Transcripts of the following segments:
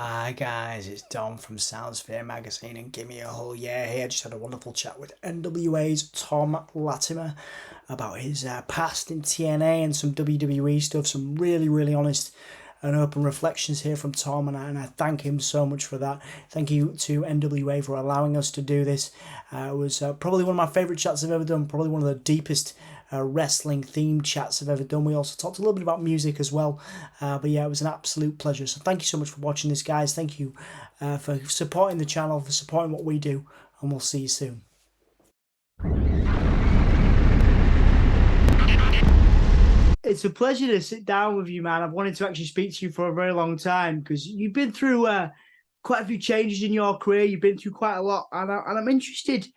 Hi guys, it's Dom from Soundsphere Magazine and Gimme a whole year here. Just had a wonderful chat with NWA's Thom Latimer about his past in TNA and some WWE stuff. Some really honest and open reflections here from Thom, and I thank him so much for that. Thank you to NWA for allowing us to do this. It was probably one of my favourite chats I've ever done, probably one of the deepest wrestling themed chats I've ever done. We also talked a little bit about music as well. But yeah, it was an absolute pleasure. So thank you so much for watching this, guys. Thank you for supporting the channel, for supporting what we do, and we'll see you soon. It's a pleasure to sit down with you, man. I've wanted to actually speak to you for a very long time because you've been through quite a few changes in your career. You've been through quite a lot, and I'm interested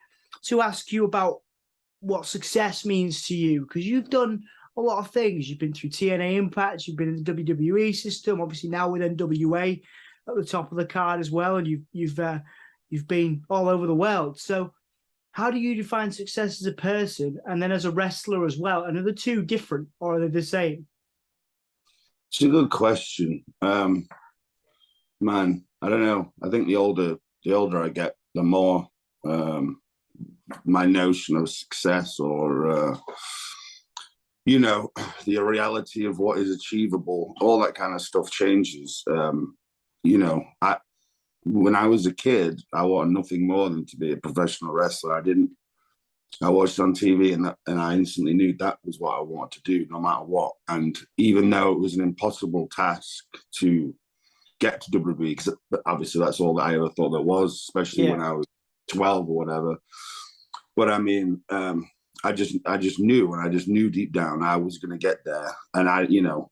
to ask you about what success means to you, because you've done a lot of things. You've been through TNA Impact, you've been in the WWE system, obviously now with NWA at the top of the card as well, and you've been all over the world. So how do you define success as a person and then as a wrestler as well? And are the two different or are they the same? It's a good question. Man, I don't know. I think the older I get, the more my notion of success or the reality of what is achievable, all that kind of stuff changes. I when I was a kid, I wanted nothing more than to be a professional wrestler. I watched on TV and I instantly knew that was what I wanted to do, no matter what. And even though it was an impossible task to get to WWE, because obviously that's all that I ever thought there was, especially when I was 12 or whatever. But I mean, I just knew, and I just knew deep down I was going to get there. And and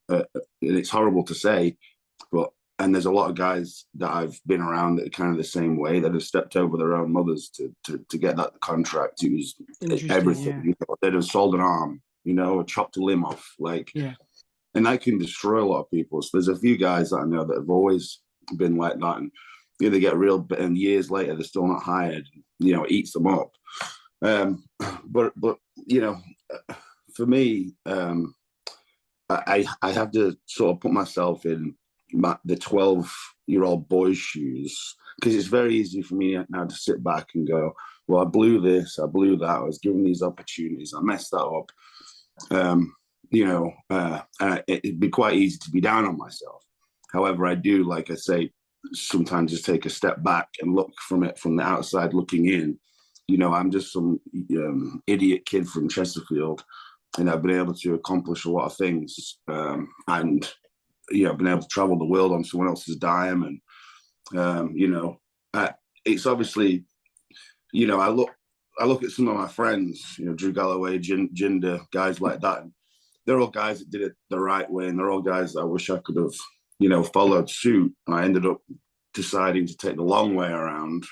it's horrible to say, and there's a lot of guys that I've been around that are kind of the same way, that have stepped over their own mothers to get that contract. It was everything. Yeah. They'd have sold an arm, or chopped a limb off, Yeah. and that can destroy a lot of people. So there's a few guys that I know that have always been like that, and they get real bit, and years later they're still not hired. It eats them up. But for me, I have to sort of put myself in the 12-year-old boy's shoes, because it's very easy for me now to sit back and go, well, I blew this, I blew that, I was given these opportunities, I messed that up. It'd be quite easy to be down on myself. However, I do, like I say, sometimes just take a step back and look from the outside looking in. I'm just some idiot kid from Chesterfield, and I've been able to accomplish a lot of things, and been able to travel the world on someone else's dime. And it's obviously, I look at some of my friends, Drew Galloway, Jinder, guys like that, and they're all guys that did it the right way, and they're all guys that I wish I could have followed suit. And I ended up deciding to take the long way around.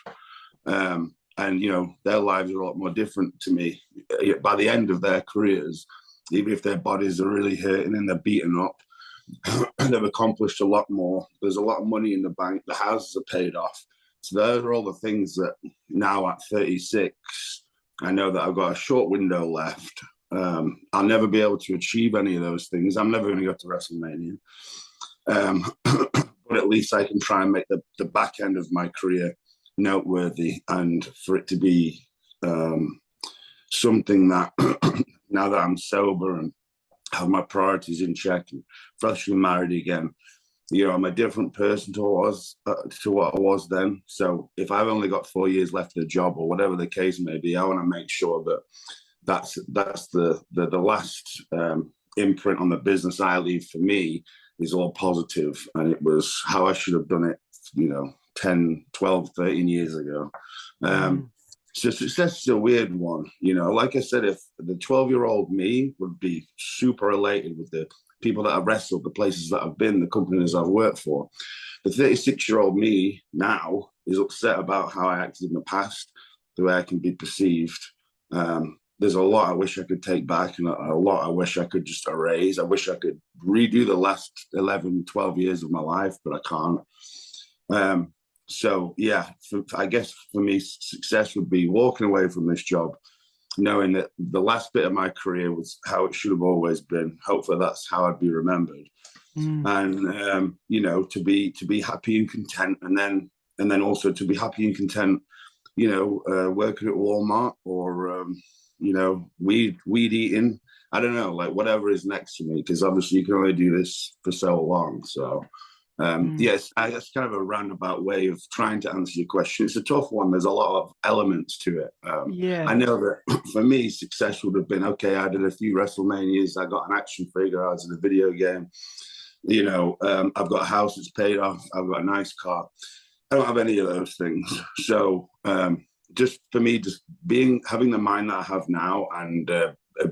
And their lives are a lot more different to me. By the end of their careers, even if their bodies are really hurting and they're beaten up, they've accomplished a lot more. There's a lot of money in the bank. The houses are paid off. So those are all the things that now at 36, I know that I've got a short window left. I'll never be able to achieve any of those things. I'm never going to go to WrestleMania. But at least I can try and make the back end of my career noteworthy, and for it to be something that now that I'm sober and have my priorities in check and freshly married again, I'm a different person to what I was then. So if I've only got 4 years left of the job, or whatever the case may be, I want to make sure that that's the last imprint on the business I leave for me is all positive, and it was how I should have done it 10, 12, 13 years ago. So success is a weird one. Like I said, if the 12-year-old me would be super elated with the people that I've wrestled, the places that I've been, the companies I've worked for, the 36-year-old me now is upset about how I acted in the past, the way I can be perceived. There's a lot I wish I could take back, and a lot I wish I could just erase. I wish I could redo the last 11, 12 years of my life, but I can't. So yeah, I guess for me, success would be walking away from this job, knowing that the last bit of my career was how it should have always been. Hopefully that's how I'd be remembered. and you know, to be happy and content, and then also to be happy and content, you know, working at Walmart or you know, weed eating. I don't know, like whatever is next to me, because obviously you can only do this for so long. So yes, that's kind of a roundabout way of trying to answer your question. It's a tough one. There's a lot of elements to it. I know that for me, success would have been, okay, I did a few WrestleManias, I got an action figure, I was in a video game, you know, I've got a house that's paid off, I've got a nice car. I don't have any of those things. So just for me, just having the mind that I have now, and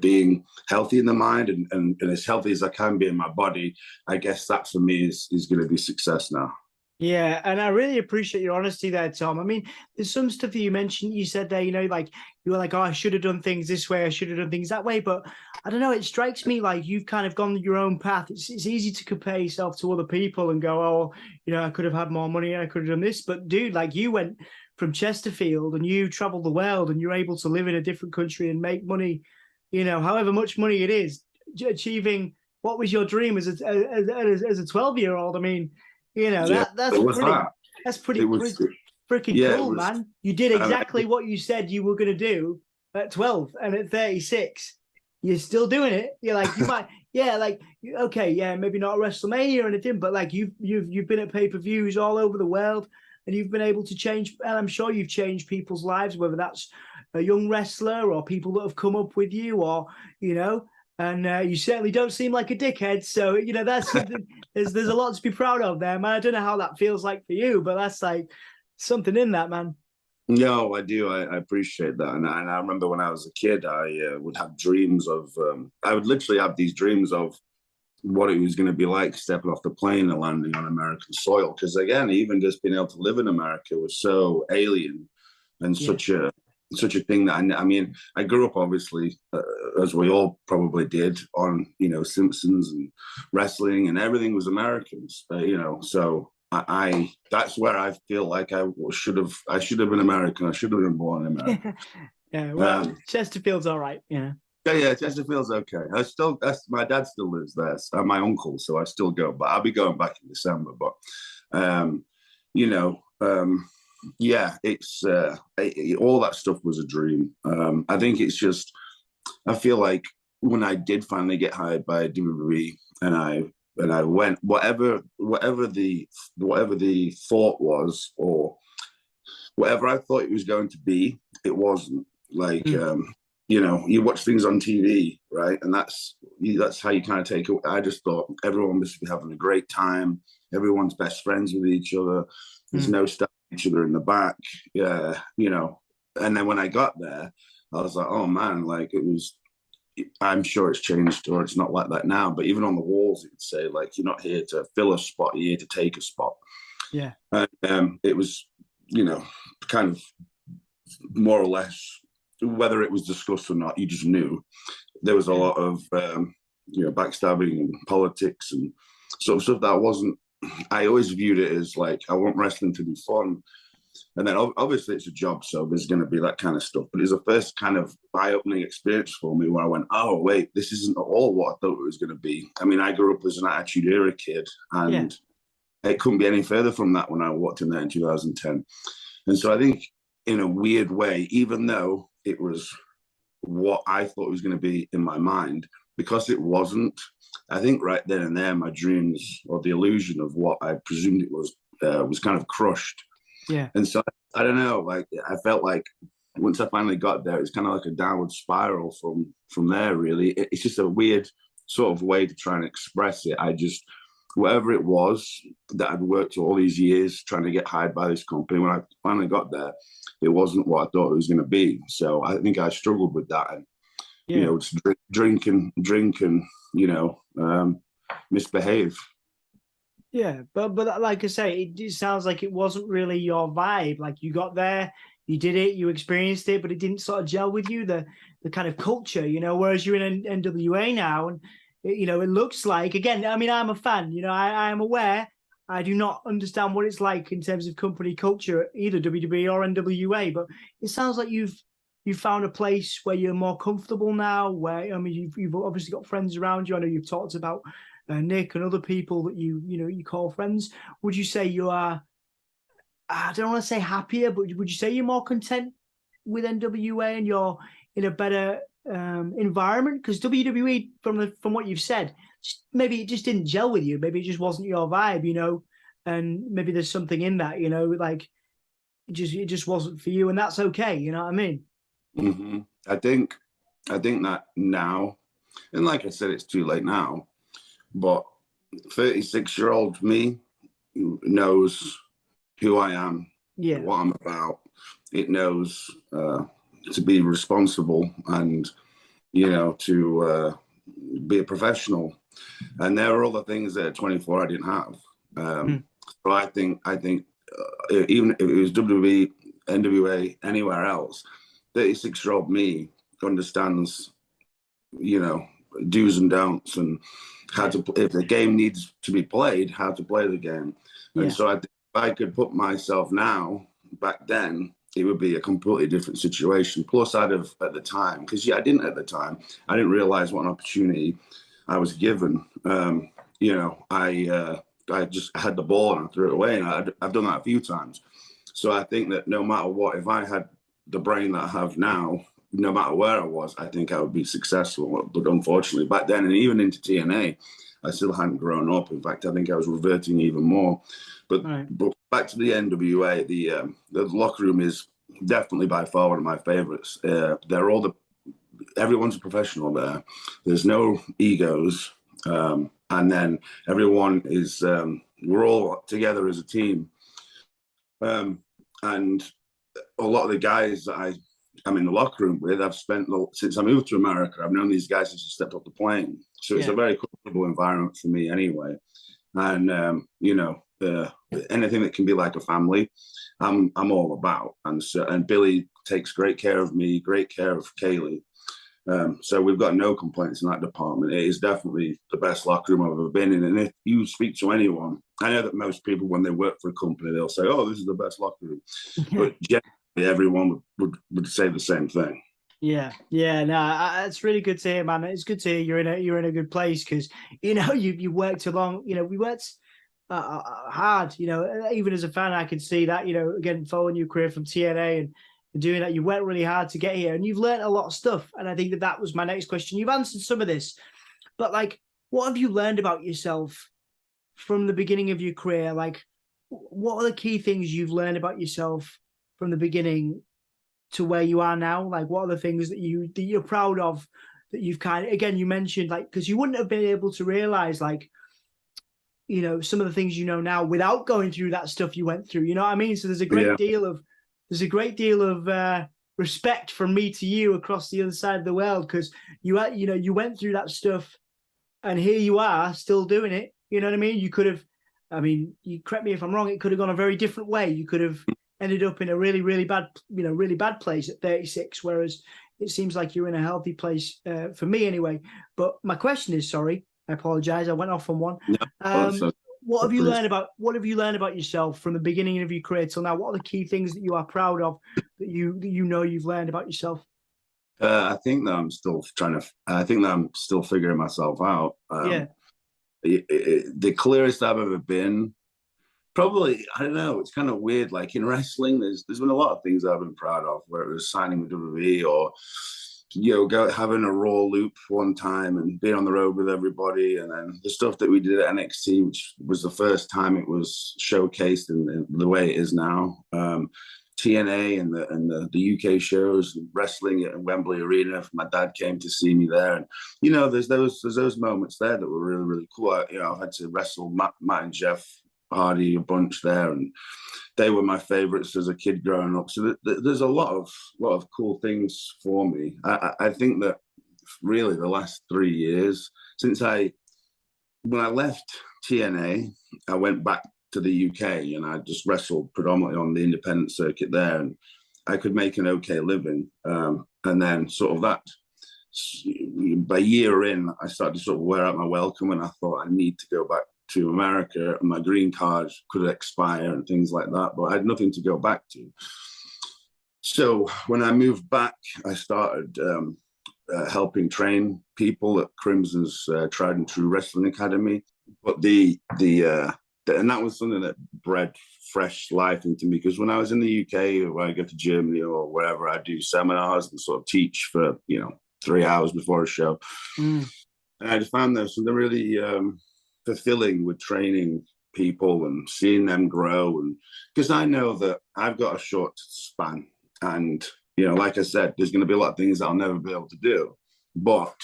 being healthy in the mind, and as healthy as I can be in my body, I guess that for me is going to be success now. Yeah, and I really appreciate your honesty there, Thom. I mean, there's some stuff that you mentioned, you said there, you know, like you were like, oh, I should have done things this way, I should have done things that way. But I don't know, it strikes me like you've kind of gone your own path. It's easy to compare yourself to other people and go, oh, you know, I could have had more money, I could have done this. But dude, like you went from Chesterfield and you traveled the world and you're able to live in a different country and make money, you know, however much money it is, achieving what was your dream as a 12-year-old. I mean, you know, Yeah, that's pretty freaking cool, man. You did exactly what you said you were going to do at 12, and at 36, you're still doing it. You're like, you might, yeah, like, okay, yeah, maybe not a WrestleMania or anything, but like you've been at pay-per-views all over the world, and you've been able to change, and I'm sure you've changed people's lives, whether that's a young wrestler or people that have come up with you, or, you know, and you certainly don't seem like a dickhead. So, you know, that's something, there's a lot to be proud of there, man. I don't know how that feels like for you, but that's like something in that, man. No, I do. I appreciate that. And I remember when I was a kid, I would have dreams of, I would literally have these dreams of what it was going to be like stepping off the plane and landing on American soil. Because again, even just being able to live in America was so alien and such a thing that I mean, I grew up obviously, as we all probably did, on, you know, Simpsons and wrestling, and everything was Americans, you know. So I that's where I feel like I should have been American. I should have been born in America. Yeah, well, Chesterfield's all right, yeah. Yeah, Chesterfield's okay. My dad still lives there, my uncle, so I still go, but I'll be going back in December. But you know, yeah, it's all that stuff was a dream. I think it's just, I feel like when I did finally get hired by WWE, and I went, whatever the thought was, or whatever I thought it was going to be, it wasn't. Like you know, you watch things on TV, right? And that's how you kind of take it. I just thought everyone must be having a great time. Everyone's best friends with each other. There's no stabbing each other in the back. Yeah, you know. And then when I got there, I was like, oh man, like it was. I'm sure it's changed, or it's not like that now. But even on the walls, it would say like, you're not here to fill a spot, you're here to take a spot. Yeah. And it was, you know, kind of more or less, whether it was discussed or not, you just knew there was a lot of you know, backstabbing and politics and sort of stuff that wasn't. I always viewed it as like, I want wrestling to be fun, and then obviously it's a job, so there's going to be that kind of stuff. But it was the first kind of eye-opening experience for me where I went, oh wait, this isn't at all what I thought it was going to be. I mean, I grew up as an Attitude Era kid, and it couldn't be any further from that when I walked in there in 2010. And so I think, in a weird way, even though it was what I thought it was going to be in my mind, because it wasn't, I think right then and there, my dreams, or the illusion of what I presumed it was kind of crushed. Yeah. And so I don't know, like I felt like once I finally got there, it's kind of like a downward spiral from there, really. It's just a weird sort of way to try and express it. I just, whatever it was that I'd worked all these years trying to get hired by this company, when I finally got there, it wasn't what I thought it was going to be. So I think I struggled with that, and you know, just drink and you know, misbehave. Yeah, but like I say, it sounds like it wasn't really your vibe. Like you got there, you did it, you experienced it, but it didn't sort of gel with you, the kind of culture, you know. Whereas you're in NWA now, and you know, it looks like, again, I mean, I'm a fan, you know, I am aware. I do not understand what it's like in terms of company culture, either WWE or NWA, but it sounds like you've found a place where you're more comfortable now, where, I mean, you've obviously got friends around you. I know you've talked about Nick and other people that you call friends, would you say you are, I don't want to say happier, but would you say you're more content with NWA and you're in a better environment? Because WWE, from what you've said, maybe it just didn't gel with you. Maybe it just wasn't your vibe, and maybe there's something in that, like it just wasn't for you, and that's okay. You know what I mean? Mm-hmm. I think that now, and like I said, it's too late now, but 36-year-old me knows who I am, Yeah. what I'm about. It knows to be responsible and, to be a professional. And there are other things that at 24 I didn't have. So I think even if it was WWE, NWA, anywhere else, 36-year-old me understands, do's and don'ts and how to, if the game needs to be played, how to play the game. Yeah. And so I think if I could put myself now, back then, it would be a completely different situation. Plus, I'd have at the time, because I didn't at the time, I didn't realize what an opportunity I was given. I just had the ball and I threw it away, and I've done that a few times. So I think that no matter what, if I had the brain that I have now, no matter where I was, I think I would be successful. But unfortunately, back then, and even into TNA, I still hadn't grown up. In fact, I think I was reverting even more. But back to the NWA, the locker room is definitely by far one of my favorites. Everyone's a professional there. There's no egos. And then everyone is, we're all together as a team. And a lot of the guys that I'm in the locker room with, I've spent, since I moved to America, I've known these guys since I stepped off the plane. So it's a very comfortable environment for me anyway. And, anything that can be like a family, I'm all about. And Billy takes great care of me, great care of Kaylee. So we've got no complaints in that department. It is definitely the best locker room I've ever been in. And if you speak to anyone, I know that most people, when they work for a company, they'll say, "Oh, this is the best locker room." But generally, everyone would say the same thing. Yeah, no, it's really good to hear, man. It's good to hear you're in a good place because you worked along. We worked hard. Even as a fan, I can see that. Again, following your career from TNA and doing that, you worked really hard to get here, and you've learned a lot of stuff. And I think that was my next question. You've answered some of this, but like, what have you learned about yourself from the beginning of your career? Like, what are the key things you've learned about yourself from the beginning to where you are now? Like, what are the things that you're proud of, that you've again, you mentioned, like, because you wouldn't have been able to realize, like, some of the things now without going through that stuff you went through. You know what I mean? So there's a great deal of respect from me to you across the other side of the world, because you went through that stuff, and here you are still doing it. You know what I mean? You could have, you correct me if I'm wrong, it could have gone a very different way. You could have ended up in a really, really bad place at 36, whereas it seems like you're in a healthy place, for me anyway. But my question is, sorry, I apologize, I went off on one. What have you learned about yourself from the beginning of your career till now? What are the key things that you are proud of, that you've learned about yourself? I think that I'm still figuring myself out. The clearest I've ever been, probably, I don't know, it's kind of weird. Like in wrestling, there's been a lot of things I've been proud of, where it was signing with WWE or having a Raw loop one time and being on the road with everybody, and then the stuff that we did at NXT, which was the first time it was showcased in the way it is now. TNA and the UK shows, wrestling at Wembley Arena. My dad came to see me there, and there's those moments there that were really, really cool. I've had to wrestle Matt and Jeff Hardy a bunch there, and they were my favorites as a kid growing up. So there's a lot of cool things for me. I think that really the last 3 years when I left TNA, I went back to the UK and I just wrestled predominantly on the independent circuit there, and I could make an okay living. And then sort of that, by year in, I started to sort of wear out my welcome, and I thought I need to go back to America, and my green card could expire and things like that, but I had nothing to go back to. So when I moved back, I started helping train people at Crimson's Tried and True Wrestling Academy. But and that was something that bred fresh life into me, because when I was in the UK, or when I go to Germany or wherever, I do seminars and sort of teach for 3 hours before a show. And I just found there's something really fulfilling with training people and seeing them grow. And because I know that I've got a short span, and like I said, there's going to be a lot of things that I'll never be able to do, but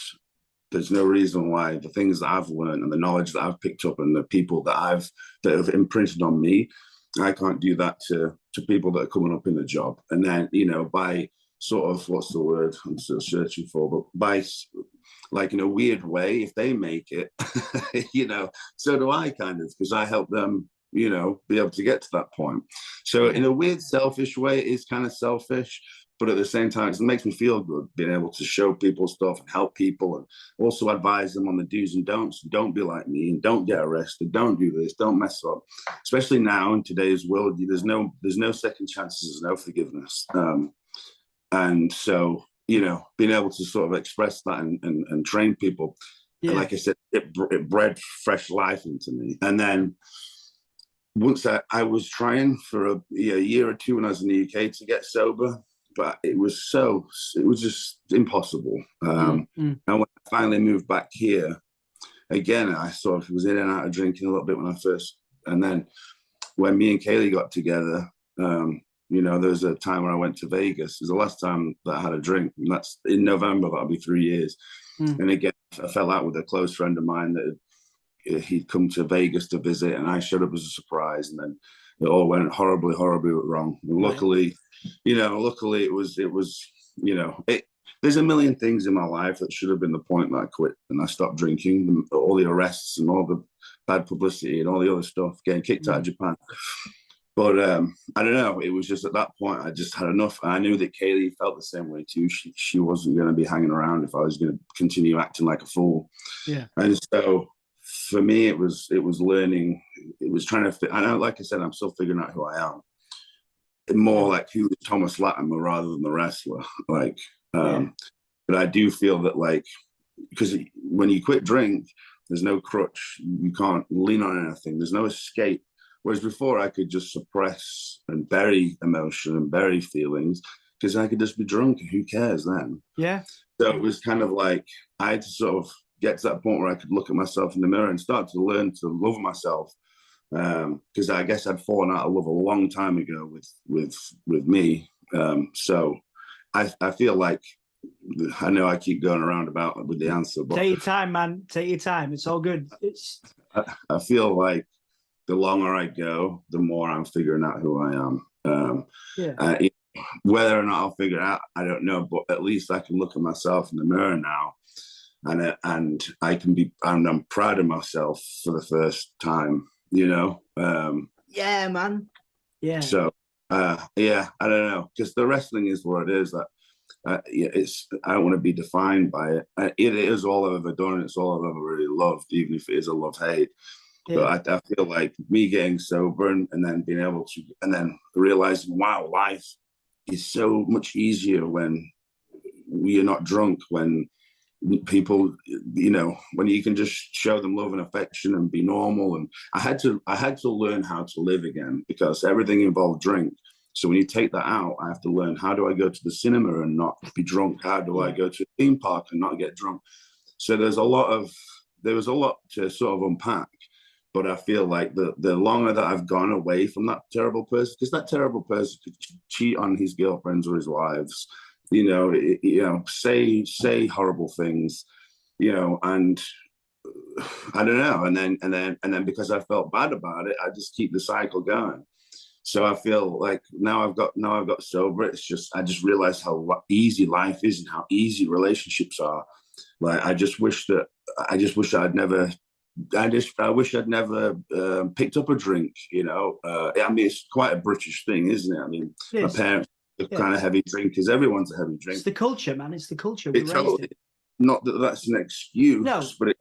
there's no reason why the things that I've learned and the knowledge that I've picked up and the people that have imprinted on me, I can't do that to people that are coming up in the job. And then, by sort of, what's the word I'm still searching for, but by like in a weird way, if they make it, so do I, kind of, because I help them, be able to get to that point. So in a weird, selfish way, it is kind of selfish. But at the same time, it makes me feel good being able to show people stuff and help people, and also advise them on the do's and don'ts. Don't be like me, and don't get arrested. Don't do this. Don't mess up. Especially now in today's world, there's no second chances. There's no forgiveness. And so, being able to sort of express that and train people, and like I said, it bred fresh life into me. And then once I was trying for a year or two when I was in the UK to get sober. But it was just impossible. And when I finally moved back here, again, I sort of was in and out of drinking a little bit when I first, and then when me and Kaylee got together, there was a time when I went to Vegas. It was the last time that I had a drink, and that's in November. That'll be 3 years. And again, I fell out with a close friend of mine that he'd come to Vegas to visit, and I showed up as a surprise, and then it all went horribly, horribly wrong. And luckily it was, there's a million things in my life that should have been the point that I quit and I stopped drinking, and all the arrests and all the bad publicity and all the other stuff, getting kicked out of Japan. But I don't know, it was just at that point, I just had enough. I knew that Kaylee felt the same way too. She wasn't going to be hanging around if I was going to continue acting like a fool. Yeah. And so for me, it was learning. It was trying to fit. I know, like I said, I'm still figuring out who I am. More like who is Thomas Latimer rather than the wrestler. But I do feel that, because when you quit drink, there's no crutch. You can't lean on anything. There's no escape. Whereas before, I could just suppress and bury emotion and bury feelings because I could just be drunk. Who cares then? Yeah. So it was kind of like I had to sort of get to that point where I could look at myself in the mirror and start to learn to love myself. Because I guess I'd fallen out of love a long time ago with me. So I feel like, I know I keep going around about with the answer, but take your time, man. Take your time. It's all good. I feel like the longer I go, the more I'm figuring out who I am. Whether or not I'll figure it out, I don't know. But at least I can look at myself in the mirror now, and I can be. And I'm proud of myself for the first time. Yeah, man. Yeah. So, I don't know, because the wrestling is what it is. That I don't want to be defined by it. It is all I've ever done. It's all I've ever really loved, even if it is a love-hate. Yeah. But I feel like me getting sober and then being able to, and then realizing, wow, life is so much easier when you're not drunk, when people, when you can just show them love and affection and be normal. And I had to learn how to live again, because everything involved drink. So when you take that out, I have to learn, how do I go to the cinema and not be drunk? How do I go to a theme park and not get drunk? So there was a lot to sort of unpack. But I feel like the longer that I've gone away from that terrible person, because that terrible person could cheat on his girlfriends or his wives, say horrible things, and I don't know. And then because I felt bad about it, I just keep the cycle going. So I feel like now I've got sober. It's just, I just realized how easy life is and how easy relationships are. Like, I wish I'd never picked up a drink, I mean, it's quite a British thing, isn't it? I mean, my parents are kind of heavy drinkers. Everyone's a heavy drinker. It's the culture, man. It's the culture. Not that that's an excuse, but it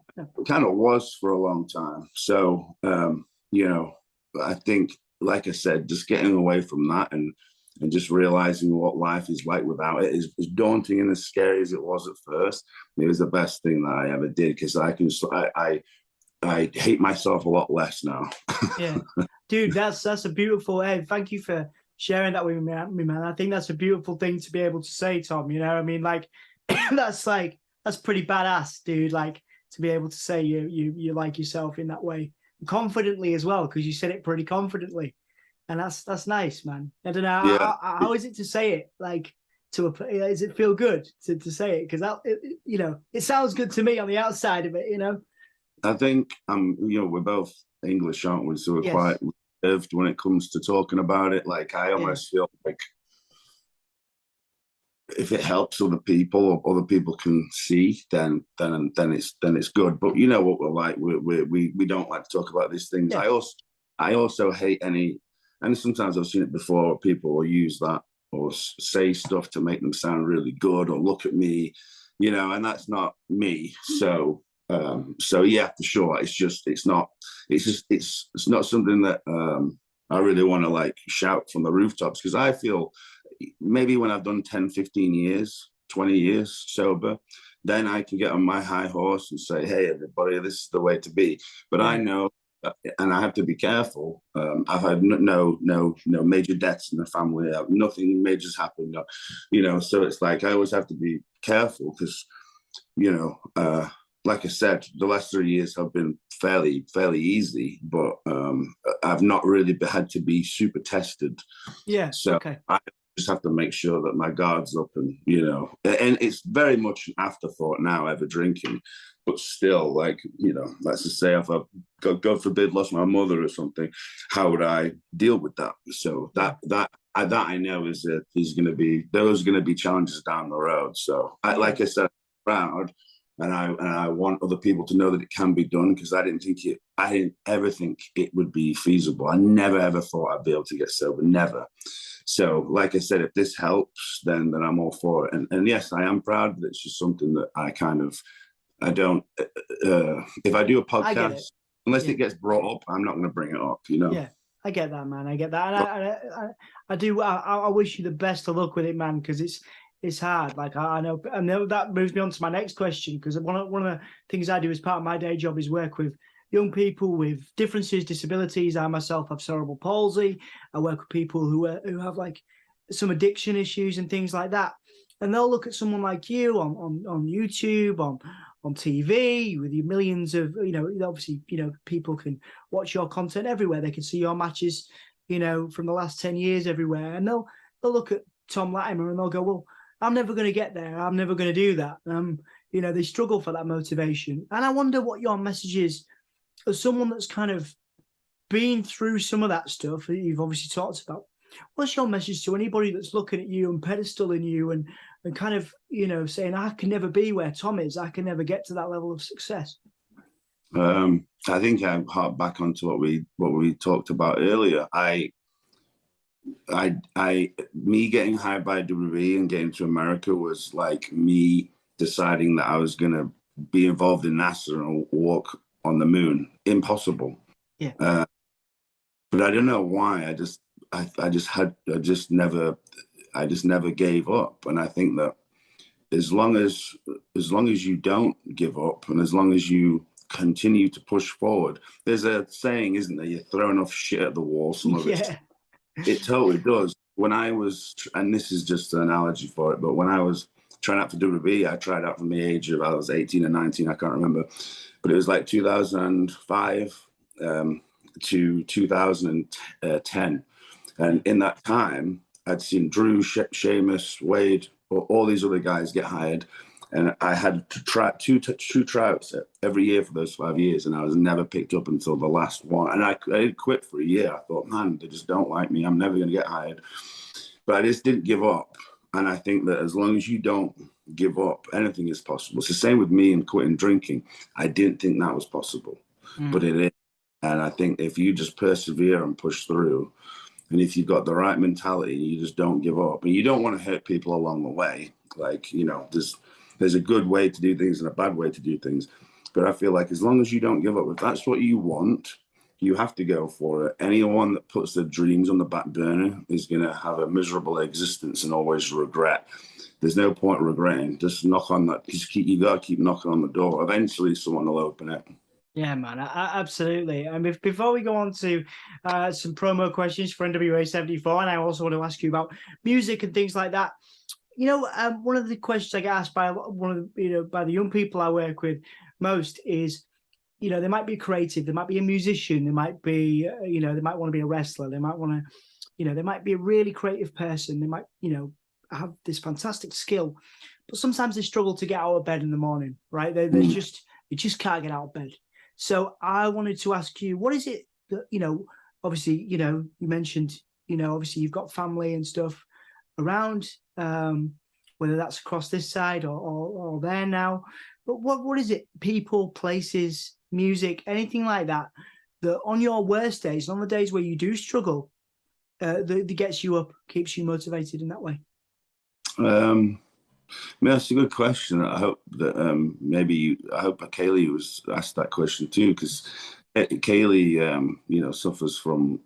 kind of was for a long time. So, I think, like I said, just getting away from that and and just realizing what life is like without it is as daunting and as scary as it was at first. It was the best thing that I ever did, because I hate myself a lot less now. Yeah, dude, that's a beautiful. Hey, thank you for sharing that with me, man. I think that's a beautiful thing to be able to say, Tom. You know, I mean, like, that's pretty badass, dude. Like, to be able to say you like yourself in that way, confidently as well, because you said it pretty confidently, and that's nice, man. I don't know Yeah, how is it to say it, like, to a, does it feel good to say it? Because that you know, it sounds good to me on the outside of it, you know. I think we're both English, aren't we? So we're quite Yes. reserved when it comes to talking about it. Like, I Yeah. almost feel like if it helps other people or other people can see, then it's good. But you know what we're like. We don't like to talk about these things. Yeah. I also hate any, and sometimes I've seen it before. People will use that or say stuff to make them sound really good or look at me, and that's not me. So yeah, for sure. It's not something that I really want to like shout from the rooftops, because I feel maybe when I've done 10, 15 years, 20 years sober, then I can get on my high horse and say, hey, everybody, this is the way to be. But Yeah. I know, and I have to be careful. I've had no major deaths in the family. Nothing major's happened. So it's like I always have to be careful, because, like I said, the last 3 years have been fairly easy, but I've not really had to be super tested. Yeah. So Okay. I just have to make sure that my guard's up, and it's very much an afterthought now, ever drinking, but still, like, let's just say if I God forbid lost my mother or something, how would I deal with that? So that I know is those are going to be challenges down the road. So like I said, I'm proud. And I want other people to know that it can be done, because I didn't ever think it would be feasible. I never ever thought I'd be able to get sober, never. So, like I said, if this helps, then I'm all for it. And yes, I am proud, but it's just something that I don't. If I do a I get it. podcast, unless Yeah. it gets brought up, I'm not going to bring it up. Yeah. I get that, man. I get that, and I do. I wish you the best of luck with it, man, because it's hard. Like, I know that moves me on to my next question, because one of the things I do as part of my day job is work with young people with differences, disabilities. I myself have cerebral palsy. I work with people who have like some addiction issues and things like that. And they'll look at someone like you on YouTube, on TV, with your millions of, obviously, people can watch your content everywhere. They can see your matches, from the last 10 years everywhere. And they'll look at Thom Latimer and they'll go, well, I'm never going to get there. I'm never going to do that. They struggle for that motivation. And I wonder what your message is as someone that's kind of been through some of that stuff that you've obviously talked about. What's your message to anybody that's looking at you and pedestaling you and kind of, saying, I can never be where Thom is. I can never get to that level of success. I think I harp back onto what we talked about earlier. Me getting hired by WWE and getting to America was like me deciding that I was going to be involved in NASA and walk on the moon. Impossible. Yeah. But I don't know why. I just never gave up. And I think that as long as you don't give up, and as long as you continue to push forward, there's a saying, isn't there? You throw enough shit at the wall, some of it totally does. When I was, and this is just an analogy for it, but when I was trying out for WWE, I tried out from the age of, I was 18 or 19, I can't remember, but it was like 2005 to 2010. And in that time, I'd seen Drew, Sheamus, Wade, all these other guys get hired. And I had to try two tryouts every year for those 5 years, and I was never picked up until the last one. And I did quit for a year. I thought, man, they just don't like me. I'm never going to get hired. But I just didn't give up. And I think that as long as you don't give up, anything is possible. It's the same with me and quitting drinking. I didn't think that was possible, but it is. And I think if you just persevere and push through, and if you've got the right mentality, you just don't give up. And you don't want to hurt people along the way. Like, there's a good way to do things and a bad way to do things. But I feel like as long as you don't give up, if that's what you want, you have to go for it. Anyone that puts their dreams on the back burner is going to have a miserable existence and always regret. There's no point regretting. Just knock on that. You got to keep knocking on the door. Eventually, someone will open it. Yeah, man, absolutely. And before we go on to some promo questions for NWA 74, and I also want to ask you about music and things like that. One of the questions I get asked by by the young people I work with most is, they might be creative, they might be a musician, they might be, they might want to be a wrestler, they might want to, they might be a really creative person, they might, have this fantastic skill, but sometimes they struggle to get out of bed in the morning, right? They just can't get out of bed. So I wanted to ask you, what is it that, obviously, you mentioned, obviously you've got family and stuff around, whether that's across this side or there now, but what is it, people, places, music, anything like that, that on your worst days, on the days where you do struggle, that gets you up, keeps you motivated in that way? That's a good question. I hope that I hope Kaylee was asked that question too, because Kaylee, suffers from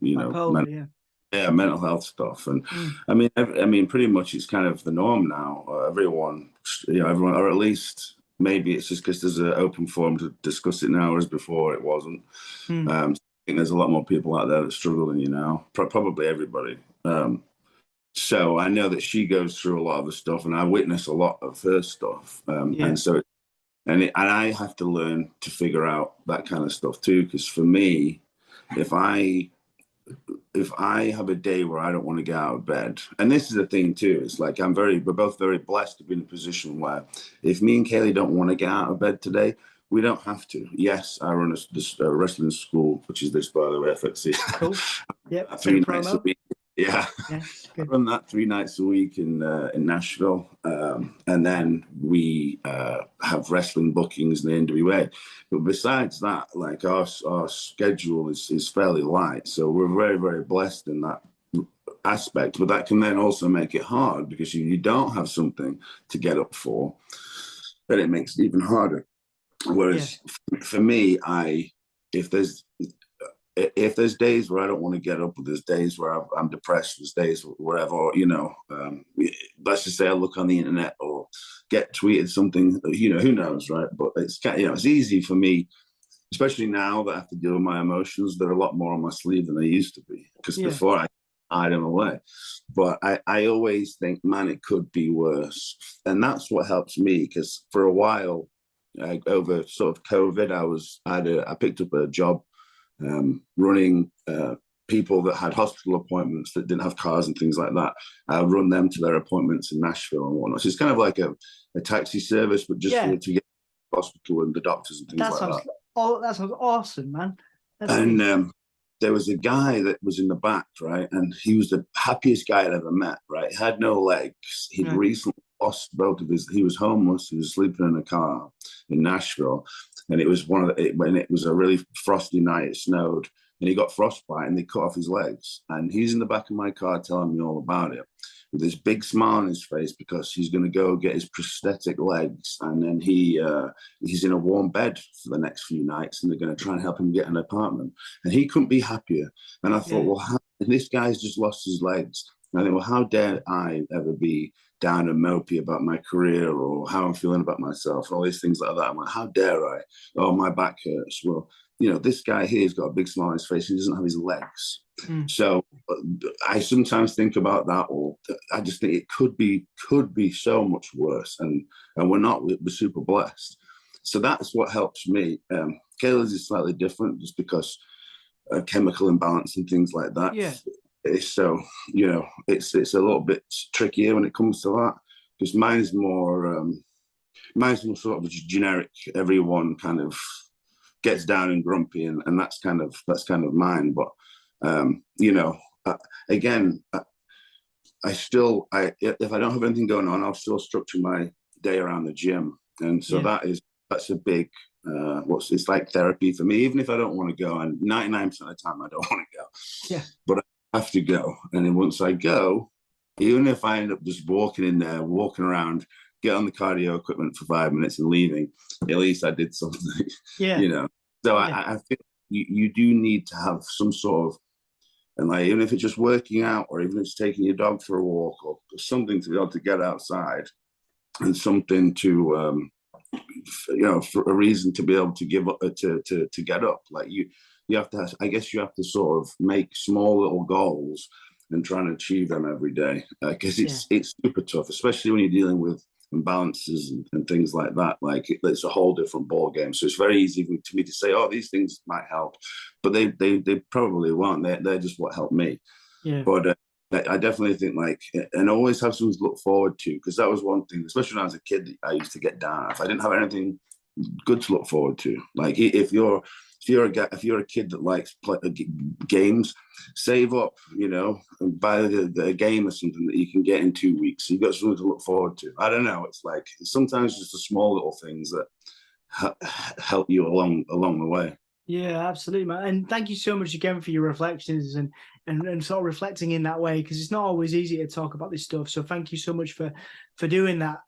Bipolar, mental health stuff, and I mean, pretty much it's kind of the norm now. Everyone, or at least maybe it's just because there's an open forum to discuss it now, whereas before it wasn't. I think there's a lot more people out there that struggle than probably everybody. So I know that she goes through a lot of the stuff, and I witness a lot of her stuff. And so, and I have to learn to figure out that kind of stuff too. Because for me, if I have a day where I don't want to get out of bed, and this is the thing too, it's like we're both very blessed to be in a position where if me and Kaylee don't want to get out of bed today, we don't have to. Yes, I run a wrestling school, which is this, by the way, FXC. Cool. Yep. 3 nights a week. Yeah, I good. run that 3 nights a week in Nashville, and then we have wrestling bookings in the NWA. But besides that, like our schedule is fairly light, so we're very, very blessed in that aspect. But that can then also make it hard because you don't have something to get up for, then it makes it even harder. Whereas for me, if there's days where I don't want to get up, or there's days where I'm depressed, there's days wherever, let's just say I look on the internet or get tweeted something, who knows, right? But it's it's easy for me, especially now that I have to deal with my emotions. They're a lot more on my sleeve than they used to be, because before I hide them away. But I always think, man, it could be worse. And that's what helps me, because for a while, over sort of COVID, I picked up a job running people that had hospital appointments that didn't have cars and things like that. I run them to their appointments in Nashville and whatnot. So it's kind of like a taxi service, but just to get to the hospital and the doctors and things like that. Oh, that sounds awesome, man. There was a guy that was in the back, right? And he was the happiest guy I'd ever met, right? He had no legs. He'd recently lost both of his, he was homeless. He was sleeping in a car in Nashville. And it was when it was a really frosty night, it snowed, and he got frostbite and they cut off his legs. And he's in the back of my car telling me all about it with this big smile on his face, because he's going to go get his prosthetic legs. And then he's in a warm bed for the next few nights, and they're going to try and help him get an apartment. And he couldn't be happier. And I thought, this guy's just lost his legs. And I think, well, how dare I ever be down and mopey about my career or how I'm feeling about myself, all these things like that. I'm like, how dare I? Oh, my back hurts. Well, this guy here has got a big smile on his face. He doesn't have his legs. So I sometimes think about that, or I just think it could be so much worse. And we're super blessed. So that's what helps me. Kayla's is slightly different, just because chemical imbalance and things like that. Yeah. So, it's a little bit trickier when it comes to that, because mine's more sort of generic. Everyone kind of gets down and grumpy, and that's kind of mine. But again, if I don't have anything going on, I'll still structure my day around the gym, and so that's a big it's like therapy for me. Even if I don't want to go, and 99% of the time I don't want to go. Yeah. But have to go, and then once I go, even if I end up just walking around, get on the cardio equipment for 5 minutes and leaving, at least I did something. So I feel you do need to have some sort of, and like, even if it's just working out, or even if it's taking your dog for a walk, or something to be able to get outside, and something to, for a reason to be able to give up, to get up. Like you have to, I guess you have to sort of make small little goals and try and achieve them every day, because it's super tough, especially when you're dealing with imbalances and things like that. Like it's a whole different ball game. So it's very easy to me to say, oh, these things might help, but they probably won't. They're just what helped me. Yeah. But I definitely think, like, and always have something to look forward to, because that was one thing, especially when I was a kid, I used to get down if I didn't have anything good to look forward to. Like if you're a kid that likes games, save up, and buy the game or something that you can get in 2 weeks. So you've got something to look forward to. I don't know. It's like sometimes just the small little things that help you along the way. Yeah, absolutely, man. And thank you so much again for your reflections and sort of reflecting in that way, because it's not always easy to talk about this stuff. So thank you so much for doing that.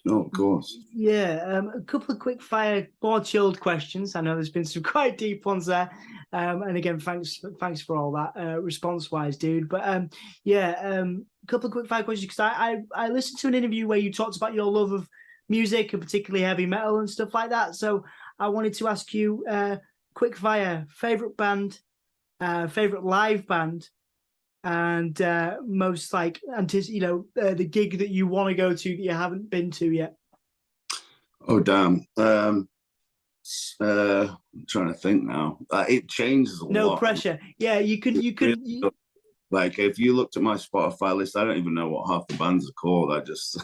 No, of course. Yeah, a couple of quick fire, more chilled questions. I know there's been some quite deep ones there. And again, thanks for all that response wise, dude. But a couple of quick fire questions, because I listened to an interview where you talked about your love of music and particularly heavy metal and stuff like that. So I wanted to ask you, quick fire, favorite band, favorite live band, and most like the gig that you want to go to that you haven't been to yet. Oh damn. I'm trying to think now. It changes a lot. No pressure. Yeah, you could. Like if you looked at my Spotify list, I don't even know what half the bands are called. I just,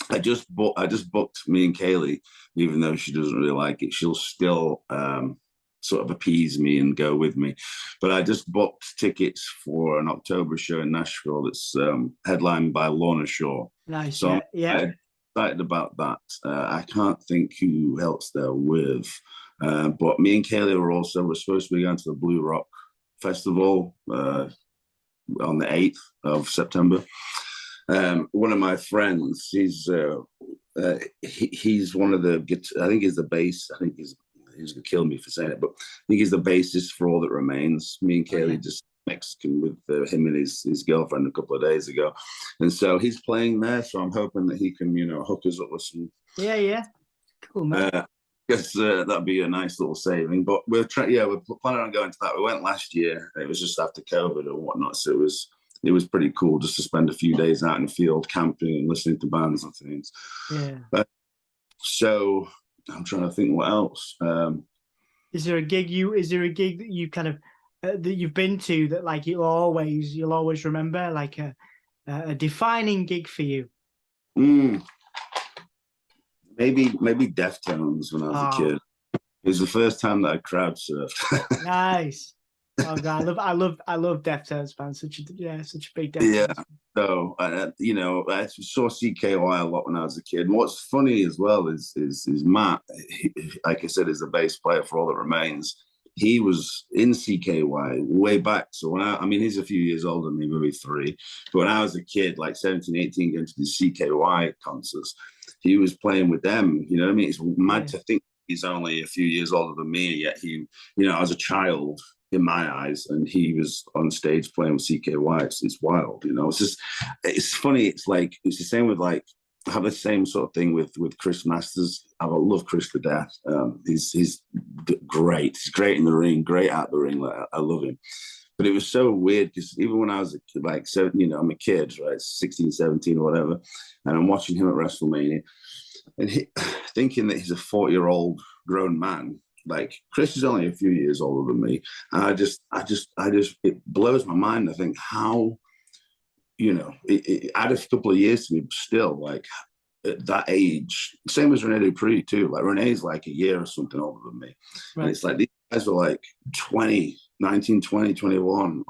I just booked me and Kaylee, even though she doesn't really like it. She'll still sort of appease me and go with me. But I just booked tickets for an October show in Nashville that's headlined by Lorna Shore. Nice. So yeah. I'm excited about that. I can't think who else they're with. But me and Kaylee we're supposed to be going to the Blue Rock Festival on the 8th of September. One of my friends, he's one of the, I think he's the bass. I think he's gonna kill me for saying it, but I think he's the bassist for All That Remains. Me and Kaylee just Mexican with him and his girlfriend a couple of days ago, and so he's playing there. So I'm hoping that he can hook us up with some. Yeah, cool, man. Guess that'd be a nice little saving. But we're planning on going to that. We went last year. It was just after COVID or whatnot, so it was pretty cool just to spend a few days out in the field camping and listening to bands and things. Yeah. So I'm trying to think what else. Is there a gig that you kind of that you've been to that like you'll always remember, like a defining gig for you? Maybe Deftones when I was a kid. It was the first time that I crowd surfed. Nice. Oh God, I love Deftones, man. Such a big Deftones. Yeah. So I saw CKY a lot when I was a kid. And what's funny as well is Matt, like I said, is the bass player for All That Remains. He was in CKY way back. So he's a few years older than me, maybe 3. But when I was a kid, like 17, 18, going to the CKY concerts, he was playing with them. You know what I mean? It's mad to think he's only a few years older than me, yet he, as a child, in my eyes, and he was on stage playing with CKY. It's wild, it's funny. It's like, it's the same with like, I have the same sort of thing with Chris Masters. I love Chris to death. He's great. He's great in the ring, great out the ring. Like, I love him. But it was so weird because even when I was a kid, like, I'm a kid, right, 16, 17 or whatever, and I'm watching him at WrestleMania, and thinking that he's a 40-year-old grown man. Like, Chris is only a few years older than me, and I just it blows my mind. I think how, it added a couple of years to me, but still, like, at that age, same as Rene Dupree too. Like, Rene's like a year or something older than me, right. And it's like these guys were like 19, 20, 21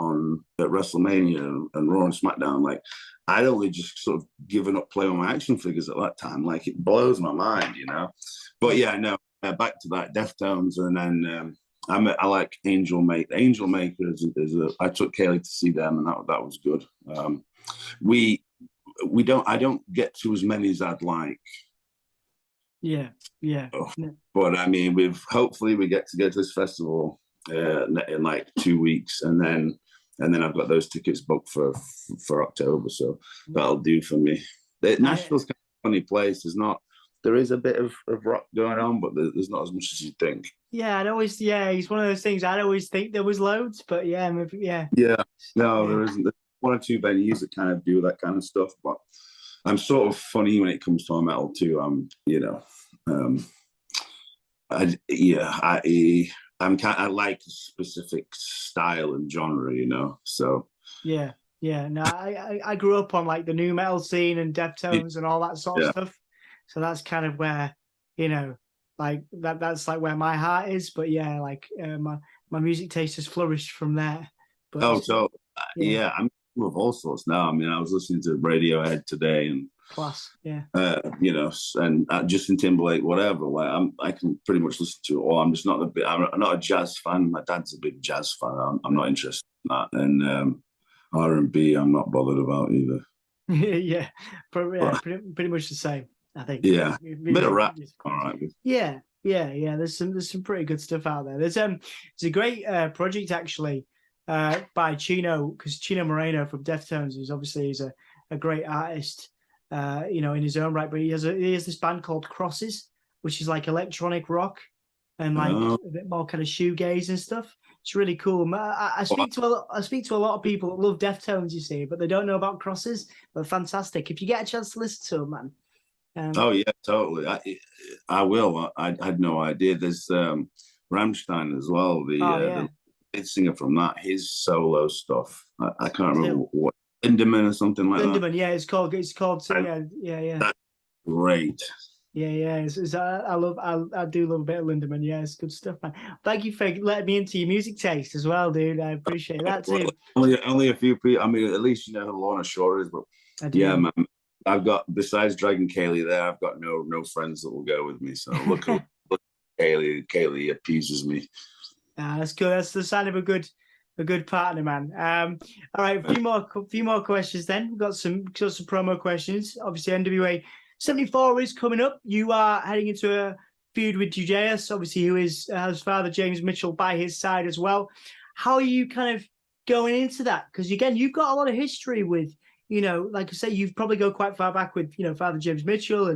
at WrestleMania and Raw and SmackDown. Like, I'd only just sort of given up playing with my action figures at that time. Like, it blows my mind, But yeah, no. Back to that, Deftones, and then I like Angel Maker. Angel Maker I took Kaylee to see them, and that was good. I don't get to as many as I'd like Yeah, yeah. So, but I mean, hopefully we get to go to this festival in like 2 weeks, and then I've got those tickets booked for October, so that'll do for me. Nashville's kind of a funny place. There is a bit of rock going on, but there's not as much as you think. Yeah, I'd always, yeah, he's one of those things. I'd always think there was loads, but yeah, maybe, yeah. Yeah, no, Yeah. there isn't. There's one or two venues that kind of do that kind of stuff, but I'm sort of funny when it comes to metal too. Um, I like a specific style and genre, So Yeah, yeah. No, I grew up on like the new metal scene and Deftones and all that sort of yeah, stuff. So that's kind of where, like that's like where my heart is. But yeah, like my music taste has flourished from there. But oh, so yeah, yeah, I'm with all sorts now. I mean, I was listening to Radiohead today, and class. Yeah. and Justin Timberlake, whatever. Like I can pretty much listen to it all. I'm just not I'm not a jazz fan. My dad's a big jazz fan. I'm not interested in that. And R&B, I'm not bothered about either. Yeah, But pretty much the same. I think. yeah, bit of rap, all right. Yeah, yeah. There's some pretty good stuff out there. There's a great project actually by Chino, because Chino Moreno from Deftones is obviously a great artist, in his own right. But he has this band called Crosses, which is like electronic rock and like a bit more kind of shoegaze and stuff. It's really cool. I speak to a lot of people that love Deftones, you see, but they don't know about Crosses. But fantastic. If you get a chance to listen to them, man. Oh yeah, totally. I will. I had no idea. There's Rammstein as well. The lead singer from that, his solo stuff. I can't remember what Lindemann or something like Lindemann, that. yeah, it's called. Yeah. That's great. Yeah. I do love a bit of Lindemann. Yeah, it's good stuff, man. Thank you for letting me into your music taste as well, dude. I appreciate that too. Well, only a few people. I mean, at least you know who Lorna Shore is, but yeah, man. I've got, besides Dragon Kaylee there, I've got no friends that will go with me. So look at Kaylee. Kaylee appeases me. That's good. That's the sign of a good partner, man. All right, a few more questions. Then we've got some promo questions. Obviously, NWA 74 is coming up. You are heading into a feud with Judas, obviously, who has Father James Mitchell by his side as well. How are you kind of going into that? Because again, you've got a lot of history with, like I say, you've probably go quite far back with, Father James Mitchell,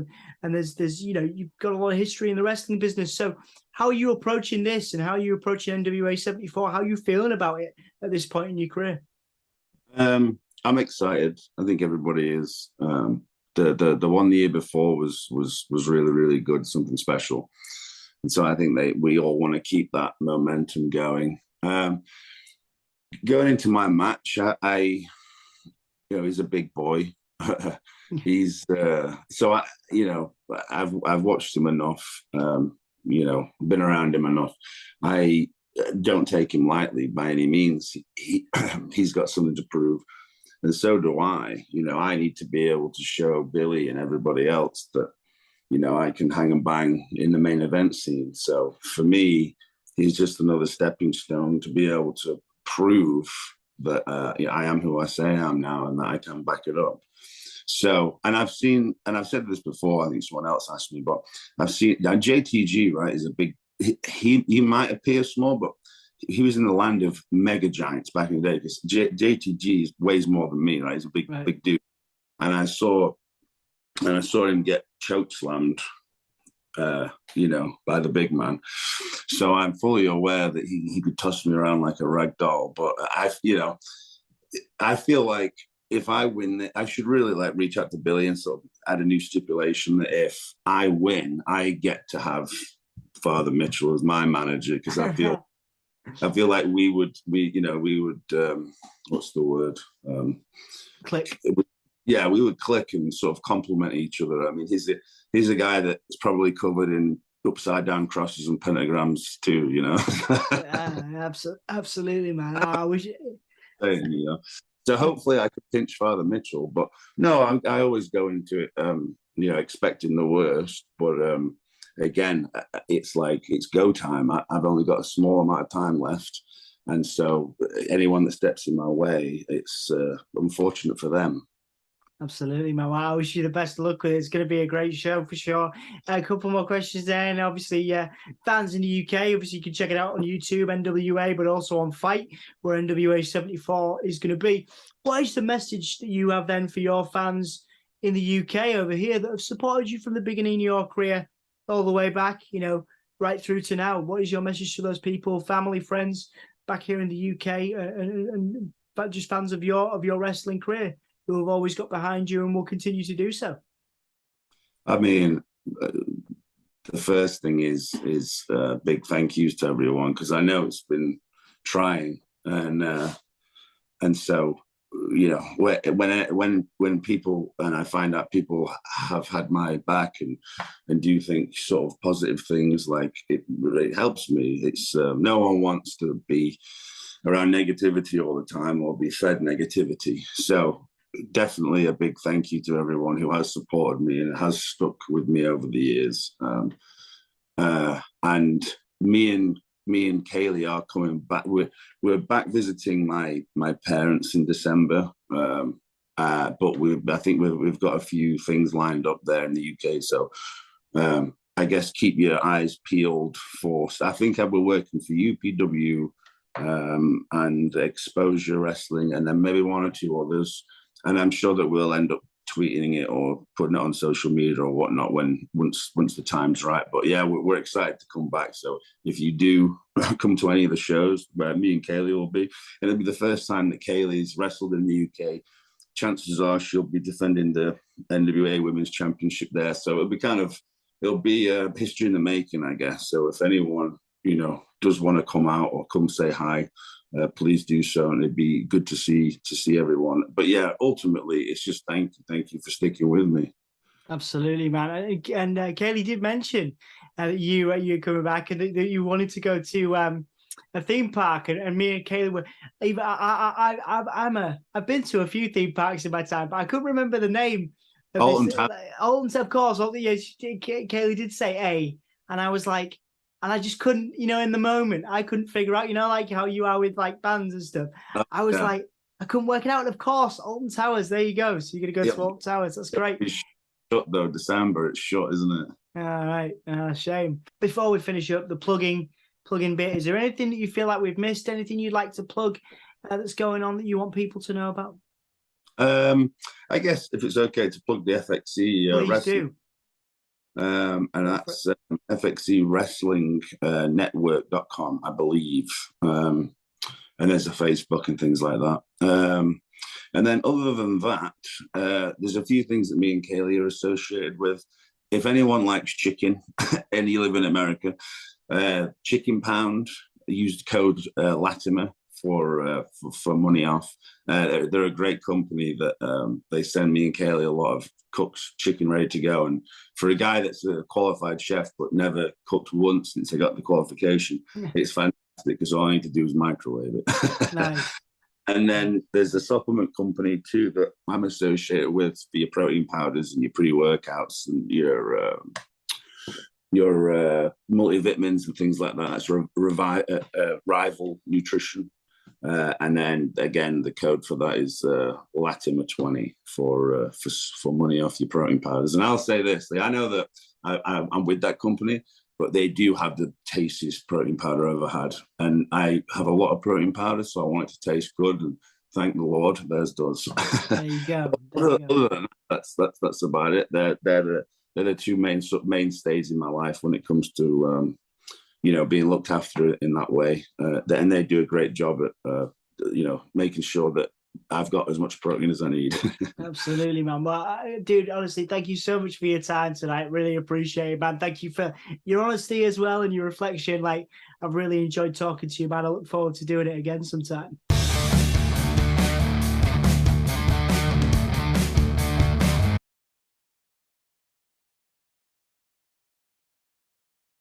and there's you've got a lot of history in the wrestling business. So how are you approaching this, and how are you approaching NWA 74? How are you feeling about it at this point in your career? I'm excited. I think everybody is. The one the year before was really, really good, something special. And so I think we all want to keep that momentum going. Going into my match, he's a big boy. He's so I've watched him enough. Been around him enough. I don't take him lightly by any means. He's got something to prove, and so do I. I need to be able to show Billy and everybody else that I can hang and bang in the main event scene. So for me, he's just another stepping stone to be able to prove that I am who I say I am now, and that I can back it up. So, and I've said this before, I think someone else asked me, but I've seen now JTG, right, is a big, he might appear small, but he was in the land of mega giants back in the day, because JTG weighs more than me, right? He's a big dude. And I saw him get choke slammed, by the big man. So I'm fully aware that he could toss me around like a rag doll. But I feel like if I win, I should really reach out to Billy and sort of add a new stipulation that if I win, I get to have Father Mitchell as my manager, because I feel like we would what's the word? Click. We would click and sort of complement each other. I mean, he's a guy that's probably covered in upside down crosses and pentagrams too, Absolutely, man. I wish. So hopefully I could pinch Father Mitchell, but no, I always go into it, expecting the worst. But again, it's like it's go time. I've only got a small amount of time left, and so anyone that steps in my way, it's unfortunate for them. Absolutely, man. Well, I wish you the best of luck with it. It's going to be a great show for sure. A couple more questions there. And obviously, fans in the UK, obviously, you can check it out on YouTube, NWA, but also on Fight, where NWA 74 is going to be. What is the message that you have then for your fans in the UK over here that have supported you from the beginning of your career all the way back, right through to now? What is your message to those people, family, friends back here in the UK, and just fans of your wrestling career, who have always got behind you and will continue to do so? I mean, the first thing is big thank yous to everyone, because I know it's been trying, and so when people, and I find out people have had my back and do think sort of positive things, like it really helps me. It's no one wants to be around negativity all the time or be fed negativity. So definitely a big thank you to everyone who has supported me and has stuck with me over the years. And me and Kaylee are coming back. We're back visiting my parents in December, but I think we've got a few things lined up there in the UK. So I guess keep your eyes peeled for. I think I will working for UPW and Exposure Wrestling, and then maybe one or two others. And I'm sure that we'll end up tweeting it or putting it on social media or whatnot once the time's right. But yeah, we're excited to come back. So if you do come to any of the shows where me and Kaylee will be, it'll be the first time that Kaylee's wrestled in the UK. Chances are she'll be defending the NWA Women's Championship there. So it'll be history in the making, I guess. So if anyone, does want to come out or come say hi, please do so, and it'd be good to see everyone. But yeah, ultimately, it's just thank you for sticking with me. Absolutely, man. And Kaylee did mention that you're coming back and that you wanted to go to a theme park, and me and Kaylee were. I've been to a few theme parks in my time, but I couldn't remember the name. Alton, of course. Yeah, Kaylee did say A, and I was like. And I just couldn't, in the moment, I couldn't figure out, like how you are with like bands and stuff. I was like, I couldn't work it out. And of course, Alton Towers, there you go. So you're going to go to Alton Towers. That's great. It's shut though, December. It's shut, isn't it? All right. Shame. Before we finish up the plugging bit, is there anything that you feel like we've missed? Anything you'd like to plug that's going on that you want people to know about? I guess if it's okay to plug the FXC Please do. And that's FXC Wrestling Network.com, I believe. And there's a Facebook and things like that. And then other than that, there's a few things that me and Kaylee are associated with. If anyone likes chicken and you live in America, Chicken Pound, use code Latimer for money off. They're a great company that they send me and Kaylee a lot of cooked chicken ready to go. And for a guy that's a qualified chef but never cooked once since I got the qualification, it's fantastic because all I need to do is microwave it. Nice. And then there's a supplement company too that I'm associated with for your protein powders and your pre-workouts and your multivitamins and things like that. That's Rival Nutrition. And then again, the code for that is Latimer20 for money off your protein powders. And I'll say this: I know that I'm with that company, but they do have the tastiest protein powder I've ever had. And I have a lot of protein powder, so I want it to taste good. And thank the Lord, theirs does. There you go. Other than that, that's about it. They're the two mainstays in my life when it comes to being looked after in that way. And they do a great job at, making sure that I've got as much protein as I need. Absolutely, man. Well, dude, honestly, thank you so much for your time tonight. Really appreciate it, man. Thank you for your honesty as well and your reflection. Like, I've really enjoyed talking to you, man. I look forward to doing it again sometime.